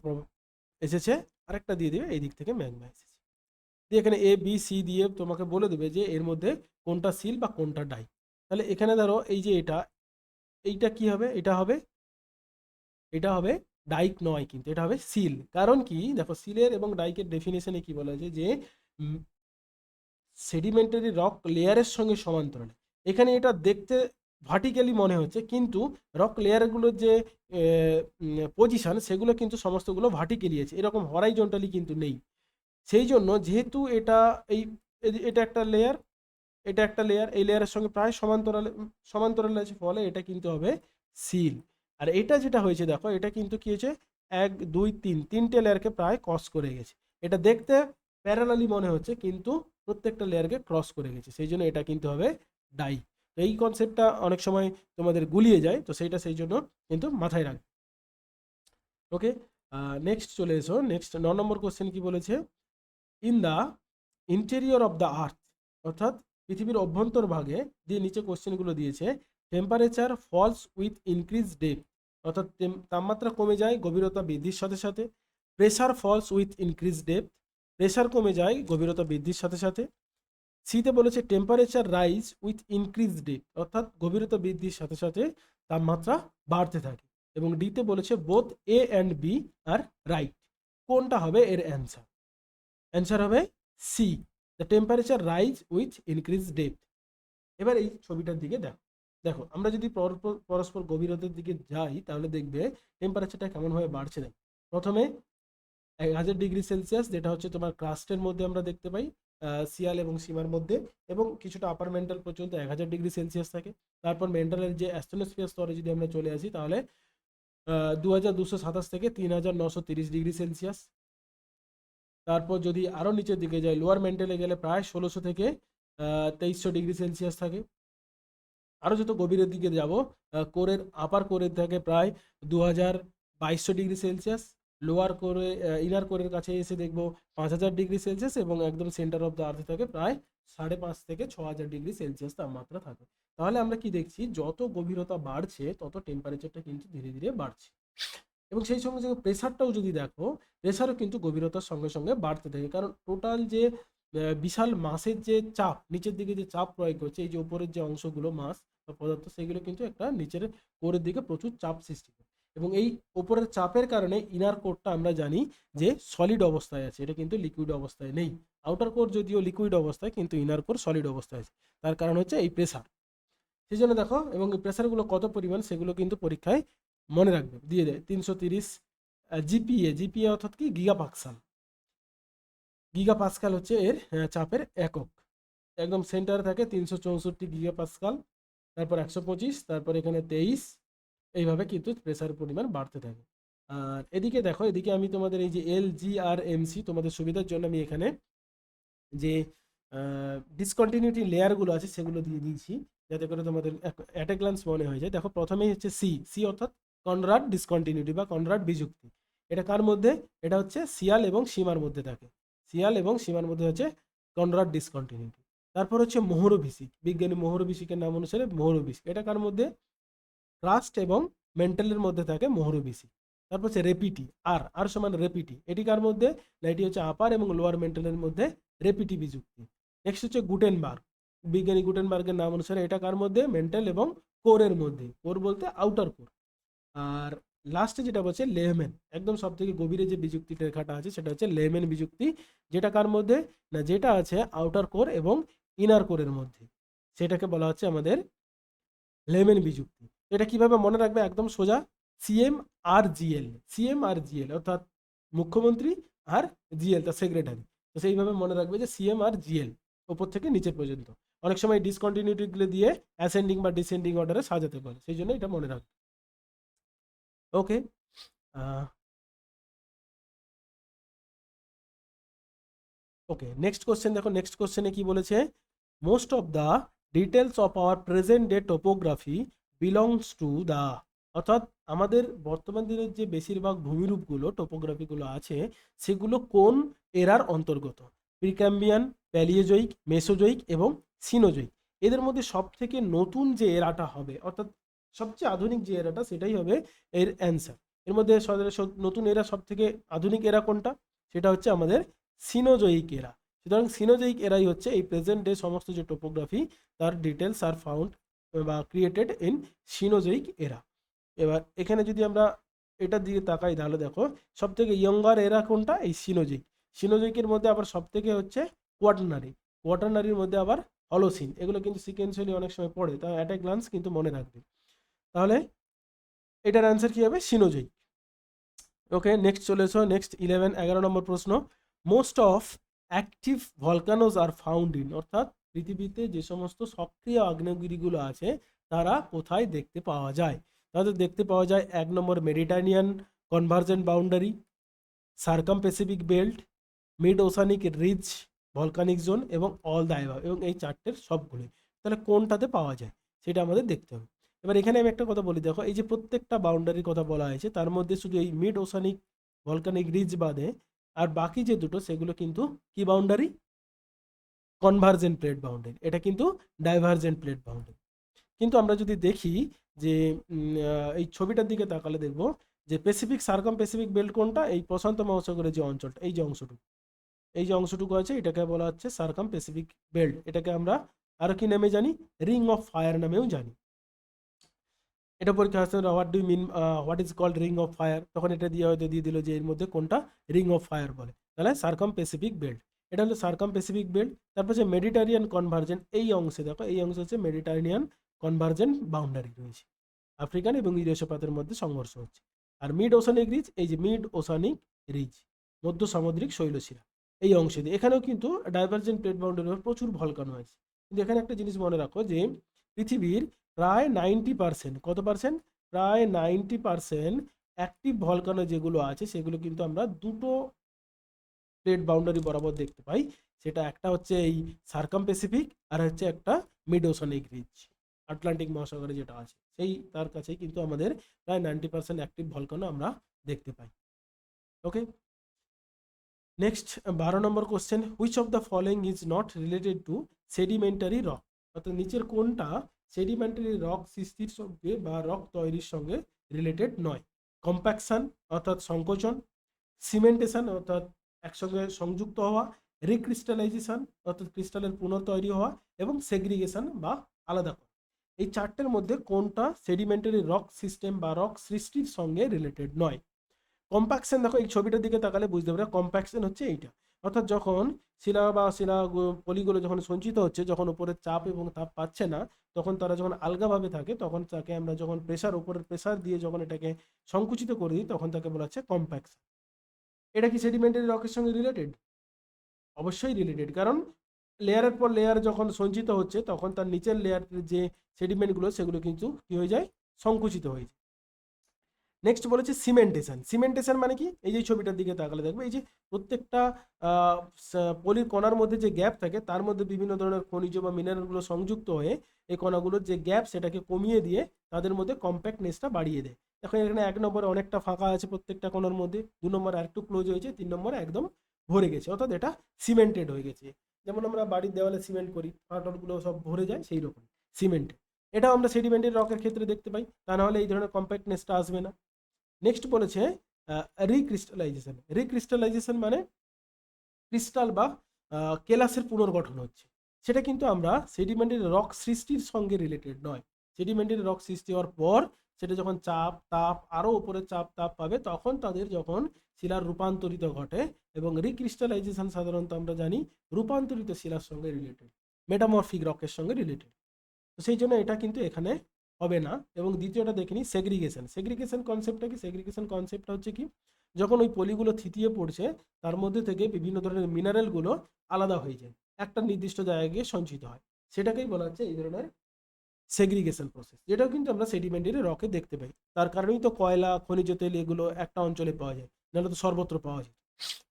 এসেছে, আরেকটা দিয়ে দিবে এই দিক থেকে ম্যাগমা এসেছে, দিয়ে এখানে এ বি সি দিয়ে তোমাকে বলে দেবে যে এর মধ্যে কোনটা সিল বা কোনটা ডাই। তাহলে এখানে ধরো এই যে এইটা কি হবে, এটা হবে ডাইক নয়, কিন্তু এটা হবে সিল। কারণ কি দেখো, সিলের এবং ডাইকের ডেফিনেশনে কি বলা হয়েছে যে সেডিমেন্টারি রক লেয়ারের সঙ্গে সমান্তরালে। এখানে এটা দেখতে ভার্টিক্যালি মনে হচ্ছে, কিন্তু রক লেয়ারগুলোর যে পজিশন, সেগুলো কিন্তু সমস্তগুলো ভার্টিক্যালি আছে, এরকম হরাইজন্টালি কিন্তু নেই। সেই জন্য যেহেতু এটা একটা লেয়ার, এটা একটা লেয়ার, এই লেয়ারের সঙ্গে প্রায় সমান্তরালে আছে, ফলে এটা কিন্তু হবে সিল। আর এটা যেটা হয়েছে দেখো, এটা কিন্তু কি হয়েছে, 1 2 3 তিনটে লেয়ারকে প্রায় ক্রস করে গেছে। এটা দেখতে প্যারালালি মনে হচ্ছে, কিন্তু প্রত্যেকটা লেয়ারকে ক্রস করে গেছে, সেই জন্য এটা কিন্তু হবে ডাই। তো এই কনসেপ্টটা অনেক সময় তোমাদের গুলিয়ে যায়, তো সেই জন্য কিন্তু মাথায় রাখবে। ওকে, নেক্সট চলে এসো। নেক্সট 9 নম্বর কোশ্চেন কি বলেছে, in the interior of the earth, অর্থাৎ পৃথিবীর অভ্যন্তর ভাগে, দিয়ে নিচে কোশ্চেনগুলো দিয়েছে। Temperature falls with increase depth, অর্থাৎ তাপমাত্রা কমে যায় গভীরতা বৃদ্ধির সাথে সাথে। Pressure falls with increase depth, pressure কমে যায় গভীরতা বৃদ্ধির সাথে সাথে। সিতে বলেছে temperature rise with increase depth, অর্থাৎ গভীরতা বৃদ্ধির সাথে সাথে তাপমাত্রা বাড়তে থাকে। এবং ডিতে বলেছে both A and B are right. কোনটা হবে এর অ্যান্সার? অ্যান্সার হবে C, the temperature rise with increase depth. এবার এই ছবিটার দিকে দেখো, দেখো আমরা যদি পরস্পর গভীরতার দিকে যাই, তাহলে দেখবে টেম্পারেচারটা কেমনভাবে বাড়ছে। দেখো প্রথমে 1000 ডিগ্রি সেলসিয়াস, যেটা হচ্ছে তোমার ক্রাস্টের মধ্যে আমরা দেখতে পাই, সিয়াল এবং সীমার মধ্যে, এবং কিছুটা আপার মেন্টাল পর্যন্ত 1000 ডিগ্রি সেলসিয়াস থাকে। তারপর মেন্টালের যে অ্যাস্ট্রোস্ফিয়ার স্তরে যদি আমরা চলে আসি, তাহলে 2227 থেকে 3930 ডিগ্রি সেলসিয়াস। তারপর যদি আরও নিচের দিকে যাই, লোয়ার মেন্টালে গেলে প্রায় 1600 থেকে 2300 ডিগ্রি সেলসিয়াস থাকে। আরও যত গভীরের দিকে যাব, কোরের আপার কোরের থাকে প্রায় 2200 ডিগ্রি সেলসিয়াস। লোয়ার কোরে ইনার কোরের কাছে এসে দেখবো 5000 ডিগ্রি সেলসিয়াস, এবং একদম সেন্টার অফ দ্য আর্থে থাকে প্রায় 5.5 থেকে 6000 ডিগ্রি সেলসিয়াস তাপমাত্রা থাকে। তাহলে আমরা কি দেখছি, যত গভীরতা বাড়ছে তত টেম্পারেচারটা কিন্তু ধীরে ধীরে বাড়ছে। এবং সেই সঙ্গে সঙ্গে প্রেসারটাও যদি দেখো, প্রেসারও কিন্তু গভীরতার সঙ্গে সঙ্গে বাড়তে থাকে, কারণ টোটাল যে বিশাল মাসের যে চাপ, নিচের দিকে যে চাপ প্রয়োগ করছে, এই যে উপরের যে অংশগুলো মাস বা পদার্থ, সেগুলো কিন্তু একটা নিচের কোরের দিকে প্রচুর চাপ সৃষ্টি করে। এবং এই উপরের চাপের কারণে ইনার কোরটা আমরা জানি যে সলিড অবস্থায় আছে, এটা কিন্তু লিকুইড অবস্থায় নেই। আউটার কোর যদিও লিকুইড অবস্থায়, কিন্তু ইনার কোর সলিড অবস্থায় আছে। তার কারণ হচ্ছে এই প্রেসার। সেই জন্য দেখো, এবং এই প্রেসারগুলো কত পরিমাণ সেগুলো কিন্তু পরীক্ষায় মনে রাখবে, দিয়ে দেয় 330 জিপিএ। জিপিএ অর্থাৎ কি, গিগাপাস্কাল। গিগাপাস্কাল হচ্ছে এর চাপের একক। একদম সেন্টারে থাকে 364 গিগাপাস্কাল, তারপর 125, তারপর এখানে 23, এইভাবে কিন্তু প্রেসার পরিমাণ বাড়তে থাকে। আর এদিকে দেখো, এদিকে আমি তোমাদের এই যে LGR MC, তোমাদের সুবিধার জন্য আমি এখানে যে ডিসকন্টিনিউটি লেয়ারগুলো আছে সেগুলো দিয়ে দিয়েছি, যাতে করে তোমাদের অ্যাট এ গ্লান্স মনে হয়ে যায়। দেখো, প্রথমেই হচ্ছে সি। সি অর্থাৎ কনরাড ডিসকন্টিনিউটি বা কনরাড বিযুক্তি। এটা কার মধ্যে? এটা হচ্ছে শিয়াল এবং সীমার মধ্যে থাকে। শিয়াল এবং সীমার মধ্যে হচ্ছে কনরাড ডিসকন্টিনিউটি। তারপর হচ্ছে মোহরভিসিক, বিজ্ঞানী মোহরভিসিকের নাম অনুসারে মোহরভিসিক। এটা কার মধ্যে? ট্রাস্ট এবং মেন্টালের মধ্যে থাকে মোহরভিসিক। তারপর হচ্ছে রেপিটি, আর আর সমান রেপিটি। এটি কার মধ্যে? না, এটি হচ্ছে আপার এবং লোয়ার মেন্টালের মধ্যে রেপিটি বিযুক্তি। নেক্সট হচ্ছে গুটেনবার্গ, বিজ্ঞানী গুটেনবার্গের নাম অনুসারে এটা কার মধ্যে? মেন্টাল এবং কোরের মধ্যে। কোর বলতে আউটার কোর। আর লাস্টে যেটা বলছে লেহম্যান, একদম সব থেকে গভীরে যে বিযুক্তি রেখাটা আছে সেটা হচ্ছে লেহম্যান বিযুক্তি। যেটা কার মধ্যে? না, যেটা আছে আউটার কোর এবং ইনার কোরের মধ্যে, সেটাকে বলা হচ্ছে আমাদের লেহম্যান বিযুক্তি। এটা কিভাবে মনে রাখবে? একদম সোজা, সিএম আর জিএল। সিএম আর জিএল অর্থাৎ মুখ্যমন্ত্রী, আর জিএল তার সেক্রেটারি। তো সেইভাবে মনে রাখবে যে সিএম আর জিএল, ওপর থেকে নিচে পর্যন্ত। অনেক সময় ডিসকন্টিনিউটিগুলো দিয়ে অ্যাসেন্ডিং বা ডিসেন্ডিং অর্ডারে সাজাতে পারে, সেই জন্য এটা মনে রাখবে। ওকে। ওকে, নেক্সট কোশ্চেন দেখো। নেক্সট কোশ্চেনে কি বলেছে? Most of the details of our present day topography belongs to the, অর্থাৎ আমাদের বর্তমান দিনের যে বেশিরভাগ ভূমিরূপগুলো, টোপোগ্রাফিগুলো আছে, সেগুলো কোন এরার অন্তর্গত? প্রিক্যাম্বিয়ান, প্যালিওজয়িক, মেসোজয়িক এবং সিনোজয়িক। এদের মধ্যে সব থেকে নতুন যে এরাটা হবে, অর্থাৎ সবচেয়ে আধুনিক যে এরাটা, সেটাই হবে এর অ্যান্সার। এর মধ্যে নতুন এরা, সব থেকে আধুনিক এরা কোনটা? সেটা হচ্ছে আমাদের সিনোজয়িক এরা। সুতরাং সিনোজয়িক এরাই হচ্ছে এই প্রেজেন্ট ডে সমস্ত যে টোপোগ্রাফি, তার ডিটেলস আর ফাউন্ড বা ক্রিয়েটেড ইন সিনোজয়িক এরা। এবার এখানে যদি আমরা এটার দিকে তাকাই, তাহলে দেখো সব থেকে ইয়ঙ্গার এরা কোনটা? এই সিনোজয়িক। সিনোজয়িকের মধ্যে আবার সব থেকে হচ্ছে কোয়াটারনারি। কোয়াটারনারির মধ্যে আবার হলোসিন। এগুলো কিন্তু সিকোয়েন্সিয়ালি অনেক সময় পড়ে, তা অ্যাট এ গ্লান্স কিন্তু মনে রাখবে। তাহলে এটার অ্যান্সার কি হবে? সিনোজয়িক। ওকে, নেক্সট চলে এসো। নেক্সট 11 নম্বর প্রশ্ন। Most of active volcanoes are found in, অর্থাৎ পৃথিবীতে যে সমস্ত সক্রিয় আগ্নেয়গিরিগুলো আছে তারা কোথায় দেখতে পাওয়া যায়? তাদের দেখতে পাওয়া যায় 1 নম্বর Mediterranean convergent boundary, circum Pacific belt, mid oceanic ridge, volcanic zone এবং অল দ্য অ্যাবাভ, এবং এই চারটের সবগুলো। তাহলে কোনটাতে পাওয়া যায় সেটা আমাদের দেখতে হবে। এবার এখানে আমি একটা কথা বলি, দেখো এই যে প্রত্যেকটা বাউন্ডারির কথা বলা হয়েছে, তার মধ্যে শুধু এই মিড ওসানিক ভলকানিক রিজ বাদে আর বাকি যে দুটো, সেগুলো কিন্তু কি বাউন্ডারি? Convergent plate boundary. এটা কিন্তু ডাইভার্জেন্ট প্লেট বাউন্ডারি। কিন্তু আমরা যদি দেখি যে এই ছবিটার দিকে তাকালে দেখবো যে প্যাসিফিক, সার্কাম প্যাসিফিক বেল্ট কোনটা? এই প্রশান্ত মহাসাগরের যে অঞ্চলটা, এই যে অংশটুকু, এই যে অংশটুকু আছে, এটাকে বলা হচ্ছে সার্কাম প্যাসিফিক বেল্ট। এটাকে আমরা আরো কি নামে জানি? রিং অফ ফায়ার নামেও জানি। এটা পরীক্ষা আসছে, what do mean, what is called ring of fire, তখন এটা দিয়ে হয়তো দিয়ে দিল যে এর মধ্যে কোনটা রিং অফ ফায়ার বলে। তাহলে সার্কাম প্যাসিফিক বেল্ট, এটা হলো সার্কাম প্যাসিফিক বেল্ট। তারপর হচ্ছে মেডিটারিয়ান কনভার্জেন্ট, এই অংশে দেখো, এই অংশে হচ্ছে মেডিটারিয়ান কনভার্জেন্ট বাউন্ডারি রয়েছে, আফ্রিকান এবং ইউরেশীয় পাতের মধ্যে সংঘর্ষ হচ্ছে। আর মিড ওসানিক রিজ, এই যে মিড ওসানিক রিজ, মধ্য সামুদ্রিক শৈলশিরা, এই অংশে দিয়ে এখানেও কিন্তু ডাইভার্জেন্ট প্লেট বাউন্ডারির প্রচুর ভলকানো আছে। কিন্তু এখানে একটা জিনিস মনে রাখো যে পৃথিবীর প্রায় 90%, কত পার্সেন্ট? প্রায় 90% অ্যাক্টিভ ভলকানো যেগুলো আছে, সেগুলো কিন্তু আমরা দুটো প্লেট বাউন্ডারি বরাবর দেখতে পাই। সেটা একটা হচ্ছে এই সার্কাম প্যাসিফিক, আর হচ্ছে একটা মিড ওসানিক রিজ, আটলান্টিক মহাসাগরে যেটা আছে, সেই তার কাছেই কিন্তু আমাদের প্রায় 90% অ্যাক্টিভ ভলকানো আমরা দেখতে পাই। ওকে, নেক্সট 12 নম্বর question, which of the following is not related to sedimentary rock, অর্থাৎ নিচের কোনটা সেডিমেন্টারি রক সৃষ্টির সঙ্গে বা রক তৈরির সঙ্গে রিলেটেড নয়? কম্প্যাকশন অর্থাৎ সংকোচন, সিমেন্টেশন অর্থাৎ একসঙ্গে সংযুক্ত হওয়া, রিক্রিস্টালাইজেশন অর্থাৎ ক্রিস্টালের পুনর্তৈরি হওয়া, এবং সেগ্রিগেশন বা আলাদা করা। এই চারটের মধ্যে কোনটা সেডিমেন্টারি রক সিস্টেম বা রক সৃষ্টির সঙ্গে রিলেটেড নয়? কম্প্যাকশন, দেখো এই ছবিটার দিকে তাকালে বুঝতে পারবে কম্প্যাকশন হচ্ছে এইটা, অর্থাৎ যখন শিলা বা পলিগুলো যখন সঞ্চিত হচ্ছে, যখন উপরে চাপ এবং তাপ পাচ্ছে না, তখন তারা যখন আলগাভাবে থাকে, তখন তাকে আমরা যখন প্রেসার, উপরের প্রেসার দিয়ে যখন এটাকে সংকুচিত করে দিই, তখন তাকে বলা হচ্ছে কম্প্যাকশন। এটা কি সেডিমেন্টারি রকের সঙ্গে রিলেটেড? অবশ্যই রিলেটেড, কারণ লেয়ারের পর লেয়ার যখন সঞ্চিত হচ্ছে, তখন তার নিচের লেয়ারের যে সেডিমেন্টগুলো সেগুলো কিন্তু কি হয়ে যায়, সংকুচিত হয়ে যায়। নেক্সট বলেছে সিমেন্টেশন। সিমেন্টেশন মানে কি? এই যে ছবিটার দিকে তাকালে দেখবে, এই যে প্রত্যেকটা পলির কণার মধ্যে যে গ্যাপ থাকে, তার মধ্যে বিভিন্ন ধরনের খনিজ বা মিনারেলগুলো সংযুক্ত হয়ে এই কণাগুলোর যে গ্যাপ সেটাকে কমিয়ে দিয়ে তাদের মধ্যে কম্প্যাক্টনেসটা বাড়িয়ে দেয়। দেখো এখানে 1 নম্বরে অনেকটা ফাঁকা আছে প্রত্যেকটা কণার মধ্যে, 2 নম্বরে আরেকটু ক্লোজ হয়েছে, 3 নম্বরে একদম ভরে গেছে, অর্থাৎ এটা সিমেন্টেড হয়ে গেছে। যেমন আমরা বাড়ির দেওয়ালে সিমেন্ট করি, ফাটলগুলো সব ভরে যায়, সেই রকম সিমেন্ট। এটাও আমরা সেডিমেন্টেড রকের ক্ষেত্রে দেখতে পাই, তা নাহলে এই ধরনের কম্প্যাক্টনেসটা আসবে না। নেক্সট বলেছে রিক্রিস্টালাইজেশন। রিক্রিস্টালাইজেশন মানে ক্রিস্টাল বা কেলাসের পুনর্গঠন হচ্ছে। সেটা কিন্তু আমরা সেডিমেন্টারি রক সৃষ্টির সঙ্গে রিলেটেড নয়। সেডিমেন্টারি রক সৃষ্টি হওয়ার পর সেটা যখন চাপ তাপ আরও উপরে চাপ তাপ পাবে, তখন তাদের যখন শিলার রূপান্তরিত ঘটে, এবং রিক্রিস্টালাইজেশন সাধারণত আমরা জানি রূপান্তরিত শিলার সঙ্গে রিলেটেড, মেটামরফিক রকের সঙ্গে রিলেটেড। তো সেই জন্য এটা কিন্তু এখানে হবে না। এবং দ্বিতীয়টা দেখে নিই, সেগ্রিগেশন। সেগ্রিগেশন কনসেপ্টটা কি? সেগ্রিগেশন কনসেপ্টটা হচ্ছে কি, যখন ওই পলিগুলো থিতিয়ে পড়ছে, তার মধ্যে থেকে বিভিন্ন ধরনের মিনারেলগুলো আলাদা হয়ে যায়, একটা নির্দিষ্ট জায়গায় গিয়ে সঞ্চিত হয়, সেটাকেই বলা হচ্ছে এই ধরনের সেগ্রিগেশন প্রসেস, যেটাও কিন্তু আমরা সেডিমেন্টারি রকে দেখতে পাই। তার কারণেই তো কয়লা, খনিজ তেল এগুলো একটা অঞ্চলে পাওয়া যায়, নাহলে তো সর্বত্র পাওয়া যায়।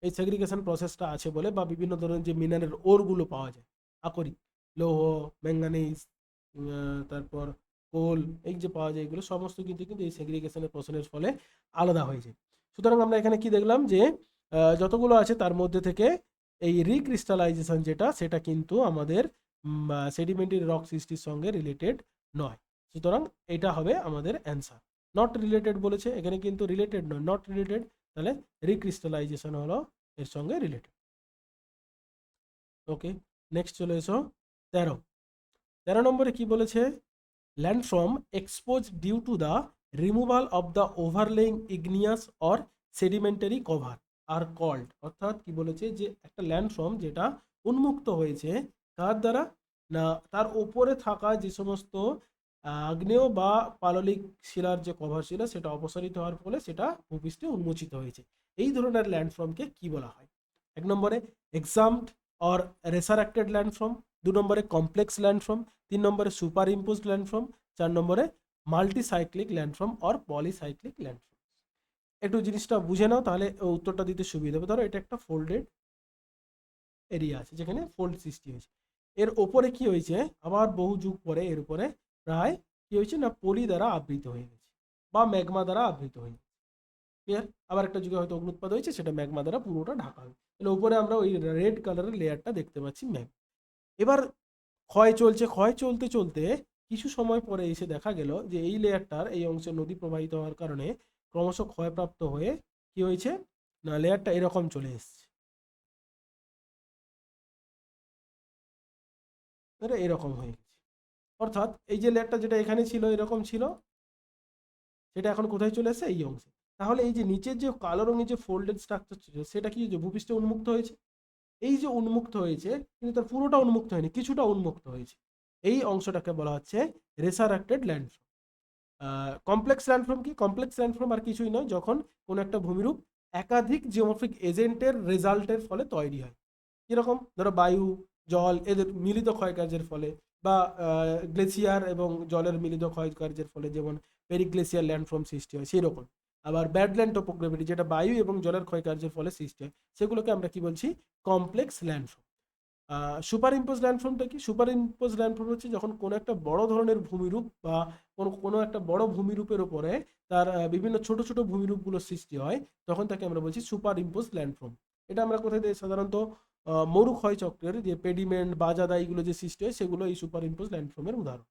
এই সেগ্রিগেশন প্রসেসটা আছে বলে, বা বিভিন্ন ধরনের যে মিনারেল ওরগুলো পাওয়া যায়, আকরিক, লৌহ, ম্যাঙ্গানিজ, তারপর কোল, এই যে পাওয়া যায়, এগুলো সমস্ত কিন্তু কিন্তু এই সেগ্রিগেশনের প্রসেসের ফলে আলাদা হয়ে যায়। সুতরাং আমরা এখানে কি দেখলাম, যে যতগুলো আছে তার মধ্যে থেকে এই রিক্রিস্টালাইজেশন যেটা, সেটা কিন্তু আমাদের সেডিমেন্টারি রক সৃষ্টির সঙ্গে রিলেটেড নয়। সুতরাং এটা হবে আমাদের অ্যান্সার। নট রিলেটেড বলেছে, এখানে কিন্তু রিলেটেড নয়, নট রিলেটেড, তাহলে রিক্রিস্টালাইজেশন হলো এর সঙ্গে রিলেটেড। ওকে, নেক্সট চলে এসো 13 নম্বরে কি বলেছে, landform expose due to the removal of the overlaying igneous or sedimentary cover are called. অর্থাৎ কি বলেছে, যে একটা ল্যান্ডফর্ম যেটা উন্মুক্ত হয়েছে, তার দ্বারা না, তার ওপরে থাকা যে সমস্ত আগ্নেয় বা পাললিক শিলার যে কভার ছিল, সেটা অপসারিত হওয়ার ফলে সেটা ভূপৃষ্ঠে উন্মোচিত হয়েছে। এই ধরনের ল্যান্ডফর্মকে কি বলা হয়? 1 নম্বরে এক্সাম্পড অর রেসারেক্টেড ল্যান্ডফর্ম, 2 নম্বরে কমপ্লেক্স ল্যান্ডফর্ম, 3 নম্বরে সুপার ইম্পোজড ল্যান্ডফর্ম, 4 নম্বরে মাল্টিসাইক্লিক ল্যান্ডফর্ম অর পলিসাইক্লিক ল্যান্ডফর্ম। একটু জিনিসটা বুঝে নাও, তাহলে উত্তরটা দিতে সুবিধা হবে। ধরো এটা একটা ফোল্ডেড এরিয়া আছে, যেখানে ফোল্ড সৃষ্টি হয়েছে, এর ওপরে কি হয়েছে, আবার বহু যুগ পরে এর উপরে প্রায় কি হয়েছে না, পলি দ্বারা আবৃত হয়ে গেছে বা ম্যাগমা দ্বারা আবৃত হয়ে গেছে। ক্লিয়ার? আবার একটা যুগে হয়তো অগ্নুৎপাত হয়েছে, সেটা ম্যাগমা দ্বারা পুরোটা ঢাকা হবে। তাহলে উপরে আমরা ওই রেড কালারের লেয়ারটা দেখতে পাচ্ছি, ম্যাগ। এবার ক্ষয় চলছে, ক্ষয় চলতে চলতে কিছু সময় পরে এসে দেখা গেল যে এই লেয়ারটার এই অংশে নদী প্রবাহিত হওয়ার কারণে ক্রমশ ক্ষয়প্রাপ্ত হয়ে কি হয়েছে না, লেয়ারটা এরকম চলে এসছে, এটা এরকম হয়ে গেছে। অর্থাৎ এই যে লেয়ারটা যেটা এখানে ছিল এরকম ছিল, সেটা এখন কোথায় চলে এসেছে, এই অংশে। তাহলে এই যে নিচের যে কালো রঙের যে ফোল্ডেড স্ট্রাকচার ছিল, সেটা কি যে ভূপৃষ্ঠে উন্মুক্ত হয়েছে? এই যে উন্মুক্ত হয়েছে, কিন্তু তার পুরোটা উন্মুক্ত হয়নি, কিছুটা উন্মুক্ত হয়েছে। এই অংশটাকে বলা হচ্ছে রেসারেক্টেড ল্যান্ডফর্ম। কমপ্লেক্স ল্যান্ডফর্ম কি? কমপ্লেক্স ল্যান্ডফর্ম আর কিছুই নয়, যখন কোনো একটা ভূমিরূপ একাধিক জিওমেট্রিক এজেন্টের রেজাল্টের ফলে তৈরি হয়। কিরকম? ধরো বায়ু, জল, এদের মিলিত ক্ষয়কার্যের ফলে, বা গ্লেসিয়ার এবং জলের মিলিত ক্ষয়কার্যের ফলে যেমন পেরিগ্লেসিয়ার ল্যান্ডফর্ম সৃষ্টি হয়, সেই রকম। আবার ব্যাডল্যান্ড টোপোগ্রাফি, যেটা বায়ু এবং জলের ক্ষয়কার্যের ফলে সৃষ্টি হয়, সেগুলোকে আমরা কি বলছি? Complex landform. সুপার ইম্পোজ ল্যান্ডফর্মটা কি? সুপার ইম্পোজ ল্যান্ডফর্ম হচ্ছে যখন কোনো একটা বড় ধরনের ভূমিরূপ বা কোনো একটা বড় ভূমিরূপের উপরে তার বিভিন্ন ছোট ছোট ভূমিরূপগুলো সৃষ্টি হয়, তখন তাকে আমরা বলছি সুপার ইম্পোজ ল্যান্ডফর্ম। এটা আমরা কোথায় দেখি? সাধারণত মরু ক্ষয় চক্রের যে পেডিমেন্ট বাজাদা এইগুলো যে সৃষ্টি হয়, সেগুলো এই সুপার ইম্পোজ ল্যান্ডফর্মের উদাহরণ।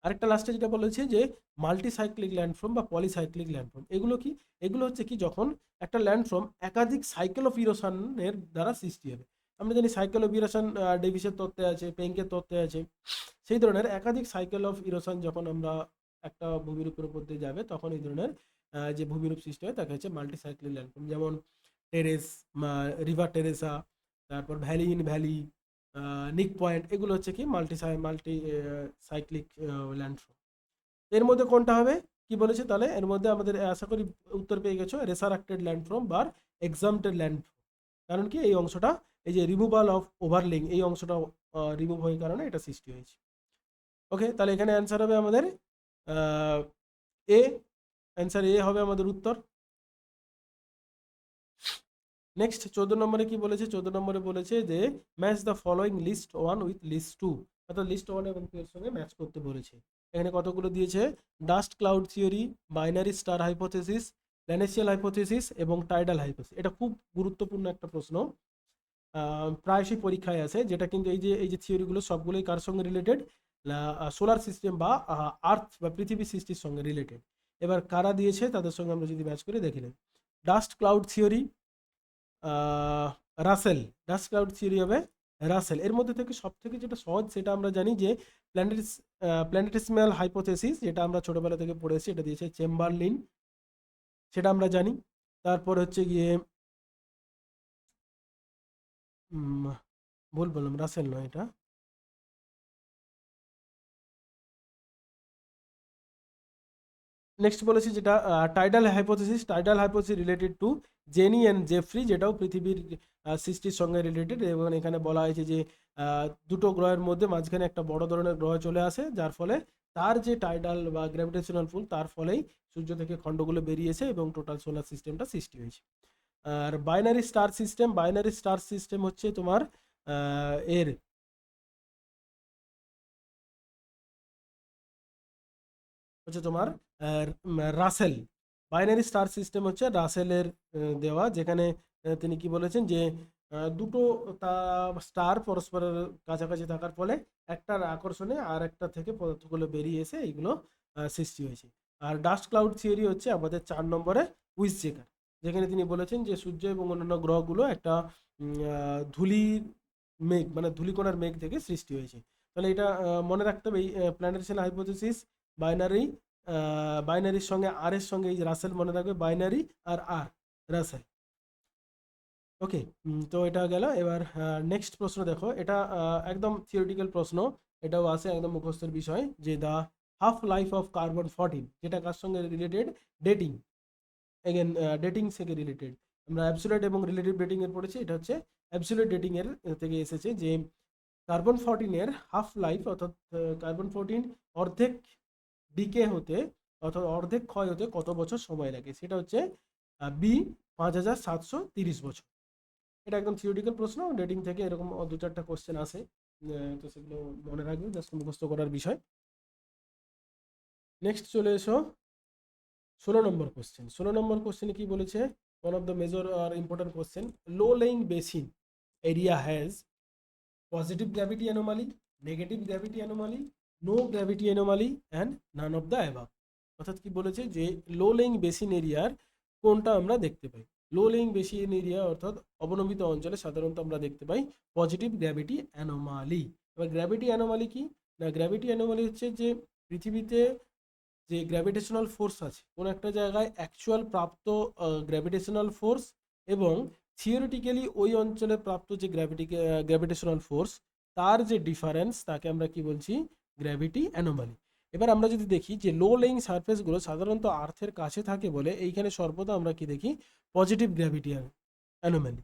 আরেকটা লাস্টে যেটা বলেছে যে মাল্টিসাইক্লিক ল্যান্ডফর্ম বা পলিসাইক্লিক ল্যান্ডফর্ম, এগুলো কি? এগুলো হচ্ছে কি, যখন একটা ল্যান্ডফর্ম একাধিক সাইকেল অফ ইরোশনের দ্বারা সৃষ্টি হবে। আমরা জানি সাইকেল অফ ইরোশন ডেভিসের তত্ত্বে আছে, পেঙ্কের তত্ত্বে আছে। সেই ধরনের একাধিক সাইকেল অফ ইরোশন যখন আমরা একটা ভূমিরূপের উপর দিয়ে যাবে, তখন এই ধরনের যে ভূমিরূপ সৃষ্টি হয় তাকে হচ্ছে মাল্টিসাইক্লিক ল্যান্ডফর্ম। যেমন টেরেস, রিভার টেরেসা, তারপর ভ্যালি ইন ভ্যালি, নিক পয়েন্ট, এগুলো হচ্ছে কি মাল্টি সাইক্লিক ল্যান্ডফর্ম। এর মধ্যে কোনটা হবে কি বলেছে? তাহলে এর মধ্যে আমাদের আশা করি উত্তর পেয়ে গেছো, রেসারেক্টেড ল্যান্ডফর্ম বা এক্সাম্পটেড ল্যান্ডফর্ম। কারণ কি? এই অংশটা, এই যে রিমুভাল অফ ওভারলিং, এই অংশটা রিমুভ হওয়ার কারণে এটা সৃষ্টি হয়েছে। ওকে, তাহলে এখানে অ্যান্সার হবে আমাদের এ। অ্যান্সার এ হবে আমাদের উত্তর। নেক্সট 14 নম্বরে কি বলেছে? 14 নম্বরে বলেছে যে match the following list 1 with list 2, অর্থাৎ লিস্ট 1 এবং 2 এর সঙ্গে ম্যাচ করতে বলেছে। এখানে কতগুলো দিয়েছে? Dust cloud theory, binary star hypothesis, planetesimal hypothesis এবং টাইডাল হাইপোথেসিস। এটা খুব গুরুত্বপূর্ণ একটা প্রশ্ন, প্রায়শই পরীক্ষায় আসে। যেটা কিন্তু এই যে থিওরিগুলো সবগুলোই কার সঙ্গে রিলেটেড? সোলার সিস্টেম বা আর্থ বা পৃথিবী সৃষ্টির সঙ্গে রিলেটেড। এবার কারা দিয়েছে তাদের সঙ্গে আমরা যদি ম্যাচ করে দেখে নিই। Dust cloud theory, Russell. Dust cloud theory হবে রাসেল। এর মধ্যে থেকে সব থেকে যেটা সহজ সেটা আমরা জানি যে প্ল্যানেটেসিমাল হাইপোথেসিস, যেটা আমরা ছোটবেলা থেকে পড়েছি, এটা দিয়েছে চেম্বারলিন, সেটা আমরা জানি। তারপর হচ্ছে গিয়ে ভুল বললাম, রাসেল নয় এটা। নেক্সট বলেছি যেটা tidal hypothesis. Tidal hypothesis related to jenny and Jeffrey, যেটাও পৃথিবীর সৃষ্টির সঙ্গে রিলেটেড। এবং এখানে বলা হয়েছে যে দুটো গ্রহের মধ্যে মাঝখানে একটা বড় ধরনের গ্রহ চলে আসে, যার ফলে তার যে টাইডাল বা গ্র্যাভিটেশনাল পুল, তার ফলেই সূর্য থেকে খণ্ডগুলো বেরিয়েছে এবং টোটাল সোলার সিস্টেমটা সৃষ্টি হয়েছে। আর binary star system, binary star system হচ্ছে তোমার এর হচ্ছে তোমার রাসেল। বাইনারি স্টার সিস্টেম হচ্ছে রাসেলের দেওয়া, যেখানে তিনি কি বলেছেন যে দুটো স্টার পরস্পরের কাছাকাছি থাকার ফলে একটার আকর্ষণে আর একটা থেকে পদার্থগুলো বেরিয়ে এসে এইগুলো সৃষ্টি হয়েছে। আর ডাস্ট ক্লাউড থিওরি হচ্ছে আমাদের 4 নম্বরে উইসজেকার, যেখানে তিনি বলেছেন যে সূর্য এবং অন্যান্য গ্রহগুলো একটা ধূলির মেঘ, মানে ধূলিকণার মেঘ থেকে সৃষ্টি হয়েছে। তাহলে এটা মনে রাখতে হবে, এই প্ল্যানেটেশনাল হাইপোথেসিস, বাইনারি, বাইনারির সঙ্গে আর এর সঙ্গে এই যে রাসেল মনে রাখবে, বাইনারি আর রাসেল। ওকে, তো এটা গেল। এবার নেক্সট প্রশ্ন দেখো, এটা একদম থিওরিটিক্যাল প্রশ্ন, এটাও আছে একদম মুখস্থের বিষয়, যে দ্য হাফ লাইফ অফ কার্বন-14, যেটা কার সঙ্গে রিলেটেড? ডেটিং। এগেন ডেটিং থেকে রিলেটেড। আমরা অ্যাবসোলিউট এবং রিলেটিভ ডেটিং এর পড়েছি, এটা হচ্ছে অ্যাবসোলিউট ডেটিং এর থেকে এসেছে যে কার্বন-14 এর হাফ লাইফ, অর্থাৎ কার্বন-14 অর্ধেক ডিকে হতে, অর্থাৎ অর্ধেক ক্ষয় হতে কত বছর সময় লাগে? সেটা হচ্ছে বি 5730 বছর। এটা একদম থিওরিটিক্যাল প্রশ্ন, ডেটিং থেকে এরকম 2-4টা কোশ্চেন আসে, তো সেগুলো মনে রাখবেন, জাস্ট মুখস্থ করার বিষয়। নেক্সট চলে এসো 16 নম্বর কোশ্চেন। 16 নম্বর কোশ্চেনে কি বলেছে? One of the major or important question, low laying basin area has positive gravity anomaly, negative gravity anomaly, no gravity anomaly and none of the above. অর্থাৎ কি বলেছে যে লো লেইং বেসিন এরিয়ার কোনটা আমরা দেখতে পাই? লো লেইং বেসিন এরিয়া অর্থাৎ অবনমিত অঞ্চলে সাধারণত আমরা দেখতে পাই পজিটিভ গ্র্যাভিটি অ্যানোমালি। এবার গ্র্যাভিটি অ্যানোমালি কি না? গ্র্যাভিটি অ্যানোমালি হচ্ছে যে পৃথিবীতে যে গ্র্যাভিটেশনাল ফোর্স আছে, কোনো একটা জায়গায় অ্যাকচুয়াল প্রাপ্ত গ্র্যাভিটেশনাল ফোর্স এবং থিওরিটিক্যালি ওই অঞ্চলে প্রাপ্ত যে গ্র্যাভিটেশনাল ফোর্স, তার যে ডিফারেন্স, তাকে আমরা কি বলছি? Gravity anomaly. এবার আমরা যদি দেখি যে লো লেইং সারফেসগুলো সাধারণত আর্থের কাছে থাকে বলে এইখানে সর্বদা আমরা কি দেখি? Positive gravity anomaly.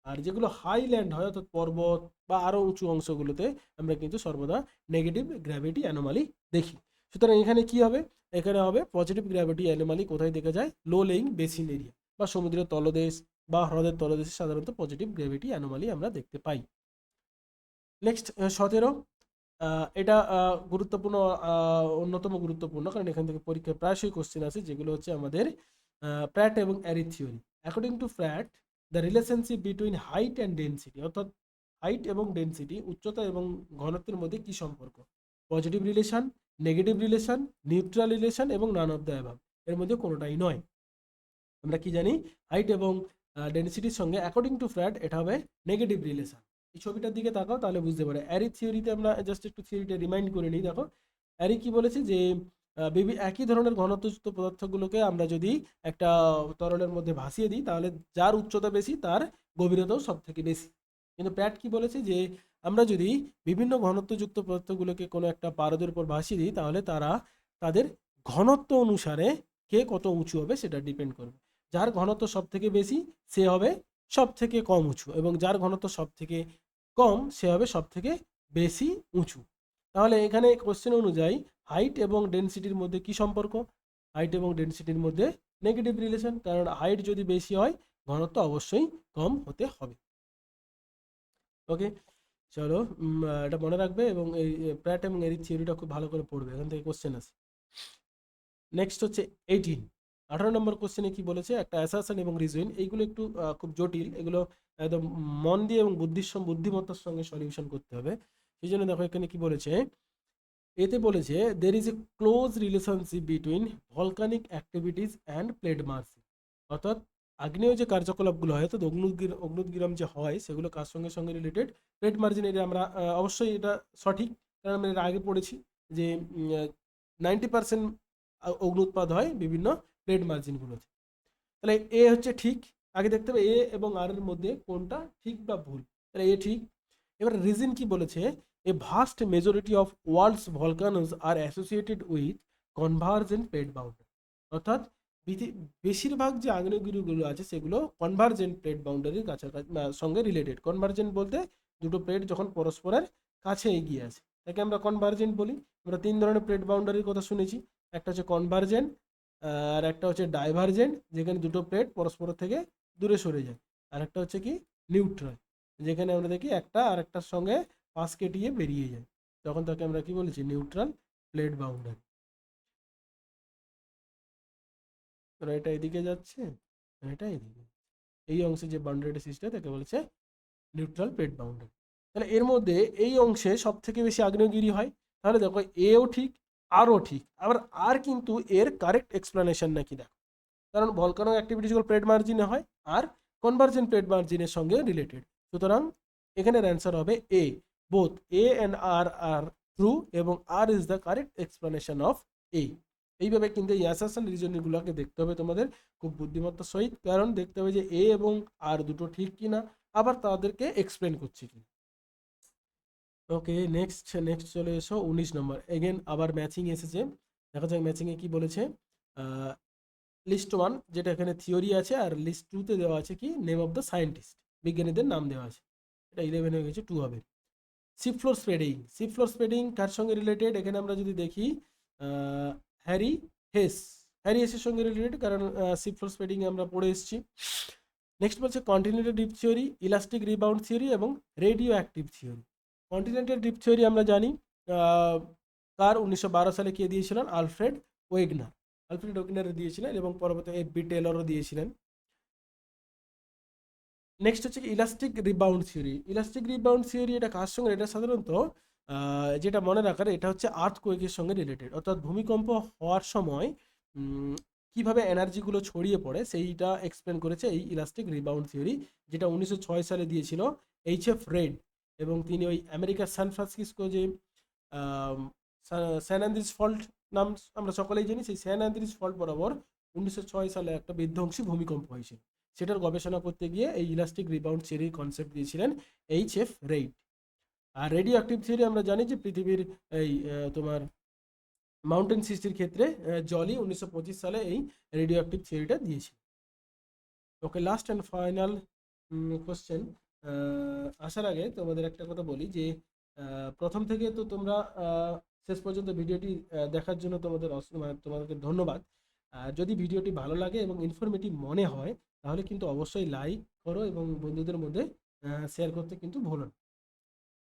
আর যেগুলো হাইল্যান্ড হয়, অর্থাৎ পর্বত বা আরও উঁচু অংশগুলোতে, আমরা কিন্তু সর্বদা নেগেটিভ গ্র্যাভিটি অ্যানোমালি দেখি। সুতরাং এখানে কি হবে? এখানে হবে পজিটিভ গ্র্যাভিটি অ্যানোমালি কোথায় দেখা যায়? লো লেইং বেসিন এরিয়া বা সমুদ্রের তলদেশ বা হ্রদের তলদেশে সাধারণত পজিটিভ গ্র্যাভিটি অ্যানোমালি আমরা দেখতে পাই। নেক্সট 17, এটা গুরুত্বপূর্ণ, অন্যতম গুরুত্বপূর্ণ, কারণ এখান থেকে পরীক্ষায় প্রায়শই কোশ্চেন আছে, যেগুলো হচ্ছে আমাদের প্র্যাট এবং array theory. According to Pratt, the relationship between height and density, অর্থাৎ হাইট এবং ডেন্সিটি, উচ্চতা এবং ঘনত্বের মধ্যে কি সম্পর্ক? Positive relation, negative relation, neutral relation এবং নান অফ দ্য অ্যাবাভ, এর মধ্যে কোনোটাই নয়। আমরা কি জানি? হাইট এবং ডেনসিটির সঙ্গে অ্যাকর্ডিং টু ফ্র্যাট এটা হবে নেগেটিভ রিলেশন। এই ছবিটার দিকে তাকাও, তাহলে বুঝতে পারে। অ্যারি থিওরিতে আমরা জাস্ট একটু থিওরিটা রিমাইন্ড করে নিই। দেখো, অ্যারি কি বলেছে যে একই ধরনের ঘনত্বযুক্ত পদার্থগুলোকে আমরা যদি একটা তরলের মধ্যে ভাসিয়ে দিই, তাহলে যার উচ্চতা বেশি তার গভীরতাও সব থেকে বেশি। কিন্তু প্যাট কি বলেছে যে আমরা যদি বিভিন্ন ঘনত্বযুক্ত পদার্থগুলোকে কোনো একটা পারদের উপর ভাসিয়ে দিই, তাহলে তাদের ঘনত্ব অনুসারে কে কত উঁচু হবে সেটা ডিপেন্ড করবে। যার ঘনত্ব সব থেকে বেশি সে হবে সব থেকে কম উঁচু, এবং যার ঘনত্ব সব থেকে কম সে হবে সব থেকে বেশি উঁচু। তাহলে এখানে কোশ্চেন অনুযায়ী হাইট এবং ডেনসিটির মধ্যে কি সম্পর্ক? হাইট এবং ডেনসিটির মধ্যে নেগেটিভ রিলেশন, কারণ হাইট যদি বেশি হয় ঘনত্ব অবশ্যই কম হতে হবে। ওকে, চলো, এটা মনে রাখবে, এবং এই প্র্যাট এবং এরি থিওরিটা খুব ভালো করে পড়বে, এখান থেকে কোশ্চেন আছে। নেক্সট হচ্ছে 18, 18 নম্বর কোশ্চেনে কি বলেছে? একটা অ্যাসারশন এবং রিজন, এইগুলো একটু খুব জটিল, এগুলো একদম মন দিয়ে এবং বুদ্ধিমত্তার সঙ্গে সলিউশন করতে হবে। সেই জন্য দেখো এখানে কি বলেছে। এতে বলেছে there is a close relationship between volcanic activities and plate মার্সিং, অর্থাৎ আগ্নেয় যে কার্যকলাপগুলো হয়, অর্থাৎ অগ্নুদ্গিরম যে হয়, সেগুলো কার সঙ্গে সঙ্গে রিলেটেড? Plate margin. এটা আমরা অবশ্যই এটা সঠিক, কারণ আমরা এর আগে পড়েছি যে 90% অগ্নুৎপাদ হয় বিভিন্ন প্লেট মার্জিনগুলোতে। তাহলে এ হচ্ছে ঠিক। আগে দেখতে হবে এ এবং আর এর মধ্যে কোনটা ঠিক বা ভুল। তাহলে এ ঠিক। এবার রিজন কি বলেছে? A vast majority of world's volcanoes are associated with convergent plate boundary, অর্থাৎ বেশিরভাগ যে আগ্নেয়গিরিগুলো আছে সেগুলো কনভার্জেন্ট প্লেট বাউন্ডারির কাছাকাছি সঙ্গে রিলেটেড। কনভার্জেন্ট বলতে দুটো প্লেট যখন পরস্পরের কাছে এগিয়ে আছে তাকে আমরা কনভার্জেন্ট বলি। আমরা তিন ধরনের প্লেট বাউন্ডারির কথা শুনেছি, একটা হচ্ছে কনভার্জেন্ট, আর একটা হচ্ছে ডাইভারজেন্ট, যেখানে দুটো প্লেট পরস্পর থেকে দূরে সরে যায়, আর একটা হচ্ছে কি নিউট্রাল, যেখানে আমরা দেখি একটা আর একটার সঙ্গে পাশ কেটিয়ে বেরিয়ে যায়, তখন তাকে আমরা কি বলেছি? Neutral plate boundary. তো এটা এদিকে যাচ্ছে, এটা এদিকে, এই অংশে যে বাউন্ডারিটা সৃষ্টি হয় তাকে বলেছে নিউট্রাল প্লেট বাউন্ডারি। তাহলে এর মধ্যে এই অংশে সব থেকে বেশি আগ্নেয়গিরি হয়। তাহলে দেখো এও ঠিক, আরও ঠিক। আবার আর কিন্তু এর কারেক্ট এক্সপ্লেনেশন নাকি দেখো, কারণ ভলকানো অ্যাক্টিভিটিসগুলো প্লেট মার্জিনে হয় আর কনভার্জেন্ট প্লেট মার্জিনের সঙ্গে রিলেটেড। সুতরাং এখানের অ্যান্সার হবে A, both A and R are true, এবং R is the correct explanation of A. এইভাবে কিন্তু এই অ্যাসারশন রিজনগুলোকে দেখতে হবে তোমাদের খুব বুদ্ধিমত্তার সহিত, কারণ দেখতে হবে যে এ এবং আর দুটো ঠিক কিনা, আবার তাদেরকে এক্সপ্লেন করছি কি। ওকে, নেক্সট চলে এসো 19 নম্বর। এগেন আবার ম্যাচিং এসেছে, দেখা যাক ম্যাচিংয়ে কি বলেছে। লিস্ট 1 যেটা এখানে থিওরি আছে, আর লিস্ট 2তে দেওয়া আছে কি নেম অফ দ্য সায়েন্টিস্ট, বিজ্ঞানীদের নাম দেওয়া আছে। এটা 11 হয়ে গেছে, 2 হবে। Sea floor spreading, sea floor spreading কার সঙ্গে রিলেটেড? এখানে আমরা যদি দেখি হ্যারি হেস, হ্যারি হেসের সঙ্গে রিলেটেড, কারণ শিপ ফ্লোর স্প্রেডিং আমরা পড়ে এসেছি। নেক্সট বলছে continental drift theory, elastic rebound theory এবং radioactive theory. Continental drift theory আমরা জানি কার 1912 সালে কে দিয়েছিলেন? Alfred Wegener. আলফ্রেড ওয়েগনার দিয়েছিলেন, এবং পরবর্তী এফ.বি. টেলরও দিয়েছিলেন। নেক্সট হচ্ছে কি elastic rebound theory. Elastic rebound theory এটা কার সঙ্গে? এটা সাধারণত যেটা মনে রাখার, এটা হচ্ছে আর্থকোয়েকের সঙ্গে রিলেটেড, অর্থাৎ ভূমিকম্প হওয়ার সময় কিভাবে এনার্জিগুলো ছড়িয়ে পড়ে সেইটা এক্সপ্লেন করেছে এই ইলাস্টিক রিবাউন্ড থিওরি, যেটা 1906 সালে দিয়েছিল এইচ.এফ. রেড, এবং তিনি ওই আমেরিকার সান ফ্রান্সিসকো যে স্যান আন্দ্রিস ফল্ট নাম আমরা সকলেই জানি, সেই স্যান আন্দ্রিস ফল্ট বরাবর 1906 সালে একটা বিধ্বংসী ভূমিকম্প হয়েছিল। সেটার গবেষণা করতে গিয়ে এই ইলাস্টিক রিবাউন্ড থিওরির কনসেপ্ট দিয়েছিলেন এইচ.এফ. রেড। আর রেডিও অ্যাক্টিভ থিওরি আমরা জানি যে পৃথিবীর এই তোমার মাউন্টেন সৃষ্টির ক্ষেত্রে জলি 1925 সালে এই রেডিও অ্যাক্টিভ থিওরিটা দিয়েছিল। ওকে, লাস্ট অ্যান্ড ফাইনাল কোশ্চেন আসার আগে তোমাদের একটা কথা বলি যে প্রথম থেকে তো তোমরা শেষ পর্যন্ত ভিডিওটি দেখার জন্য তোমাদেরকে ধন্যবাদ। যদি ভিডিওটি ভালো লাগে এবং ইনফরমেটিভ মনে হয়, তাহলে কিন্তু অবশ্যই লাইক করো এবং বন্ধুদের মধ্যে শেয়ার করতে কিন্তু ভুলো না।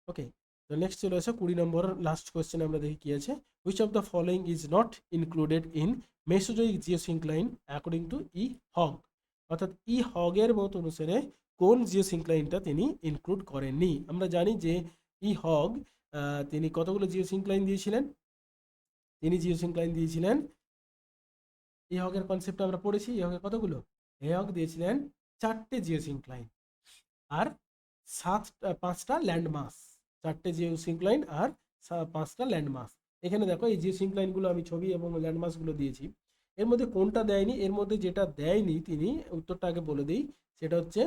ওকে, তো নেক্সট চলে আসে 20 নম্বর লাস্ট কোয়েশ্চেন, আমরা দেখি কি আছে। Which of the following is not included in Mesozoic geosyncline according to E Haug, অর্থাৎ ই হগের মত অনুসারে কোন জিওসিনক্লাইনটা তিনি ইনক্লুড করেননি। আমরা জানি যে ই হগ তিনি কতগুলো জিওসিনক্লাইন দিয়েছিলেন, তিনি জিওসিনক্লাইন দিয়েছিলেন, ই হগের কনসেপ্ট আমরা পড়েছি, ই হগের কতগুলো, ই হগ দিয়েছিলেন 4টে জিওসিনক্লাইন আর 5টা ল্যান্ডমাস, 4টে জিওসিনক্লাইন আর 5টা ল্যান্ডমাস। এখানে দেখো এই জিওসিনক্লাইনগুলো আমি ছবি এবং ল্যান্ডমাসগুলো দিয়েছি, এর মধ্যে কোনটা দেয়নি, এর মধ্যে যেটা দেয়নি তিনি উত্তরটা আগে বলে দিই, সেটা হচ্ছে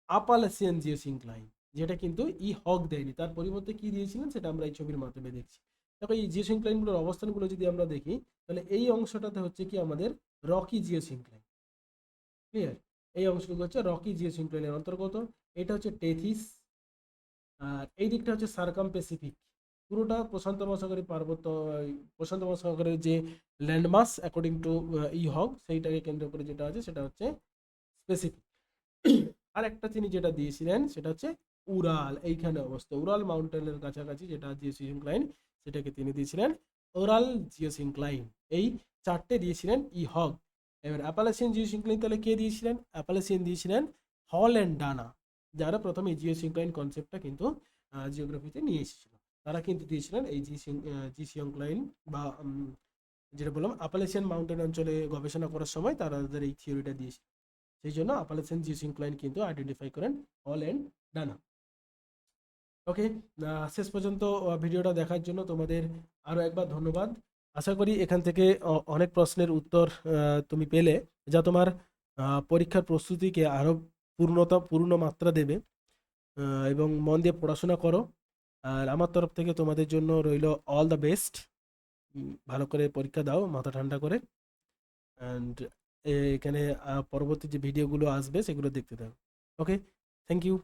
আপালাসিয়ান জিওসিনক্লাইন, যেটা কিন্তু ই হগ দেয়নি, তার পরিবর্তে কি দিয়েছিলেন সেটা আমরা এই ছবির মাধ্যমে দেখছি। দেখো এই জিওসিনক্লাইনগুলোর অবস্থানগুলো যদি আমরা দেখি, তাহলে এই অংশটাতে হচ্ছে কি আমাদের রকি জিওসিনক্লাইন, ক্লিয়ার, এই অংশটুকু হচ্ছে রকি জিওসিনক্লাইনের অন্তর্গত। এটা হচ্ছে টেথিস, আর এই দিকটা হচ্ছে সার্কাম প্যাসিফিক, পুরোটা প্রশান্ত মহাসাগরীয় পার্বত্য, প্রশান্ত মহাসাগরের যে landmass according to E hog, সেইটাকে কেন্দ্র করে যেটা আছে সেটা হচ্ছে স্পেসিফিক। আর একটা তিনি যেটা দিয়েছিলেন সেটা হচ্ছে উরাল, এইখানে অবস্থা উরাল মাউন্টেনের কাছাকাছি যেটা জিওসিনক্লাইন, সেটাকে তিনি দিয়েছিলেন ওরাল জিওসিনক্লাইন। এই 4টে দিয়েছিলেন ই হগ। এবার অ্যাপালাসিয়ান জিওসিনক্লাইন তাহলে কে দিয়েছিলেন, অ্যাপালাসিয়ান দিয়েছিলেন হল অ্যান্ড ডানা, যারা প্রথমে এই জিওসিনক্লাইন কনসেপ্টটা কিন্তু জিওগ্রাফিতে নিয়ে এসেছিল, তারা কিন্তু দিয়েছিলেন এই জিওসিনক্লাইন বা যেটা বললাম অ্যাপালাসিয়ান মাউন্টেন অঞ্চলে গবেষণা করার সময় তারা তাদের এই থিওরিটা দিয়েছিল, সেই জন্য অ্যাপালাসিয়ান জিওসিনক্লাইন কিন্তু আইডেন্টিফাই করেন হল অ্যান্ড ডানা। ওকে, শেষ পর্যন্ত ভিডিওটা দেখার জন্য তোমাদের আরও একবার ধন্যবাদ। আশা করি এখান থেকে অনেক প্রশ্নের উত্তর তুমি পেলে, যা তোমার পরীক্ষার প্রস্তুতিকে আরও পূর্ণ মাত্রা দেবে, এবং মন দিয়ে পড়াশোনা করো। আর আমার তরফ থেকে তোমাদের জন্য রইল অল দ্য বেস্ট, ভালো করে পরীক্ষা দাও মাথা ঠান্ডা করে, অ্যান্ড এখানে পরবর্তী যে ভিডিওগুলো আসবে সেগুলো দেখতে দাও। ওকে, থ্যাংক ইউ।